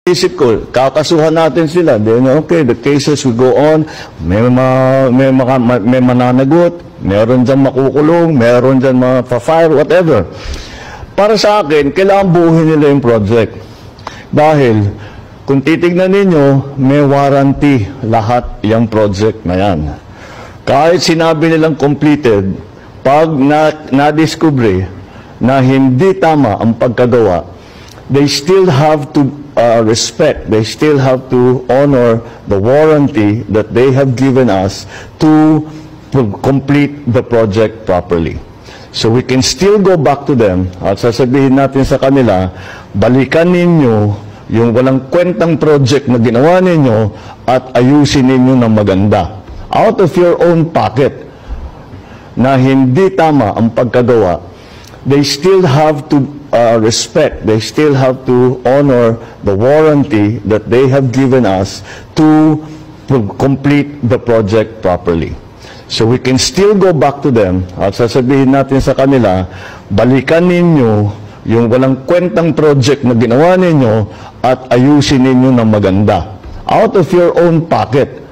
Isip ko, kakasuhan natin sila. Then, okay, the cases will go on. May mananagot, meron dyan makukulong, meron dyan ma-fire, whatever. Para sa akin, kailangan buuhin nila yung project. Dahil, kung titignan ninyo, may warranty lahat yung project na yan. Kahit sinabi nilang completed, pag na-discover na hindi tama ang pagkagawa, they still have to respect, they still have to honor the warranty that they have given us to complete the project properly. So we can still go back to them at sasabihin natin sa kanila, balikan ninyo yung walang kwentang project na ginawa ninyo at ayusin ninyo ng maganda. Out of your own pocket na hindi tama ang pagkagawa, they still have to respect, they still have to honor the warranty that they have given us to complete the project properly. So we can still go back to them at sasabihin natin sa kanila, balikan ninyo yung walang kwentang project na ginawa ninyo at ayusin ninyo ng maganda. Out of your own pocket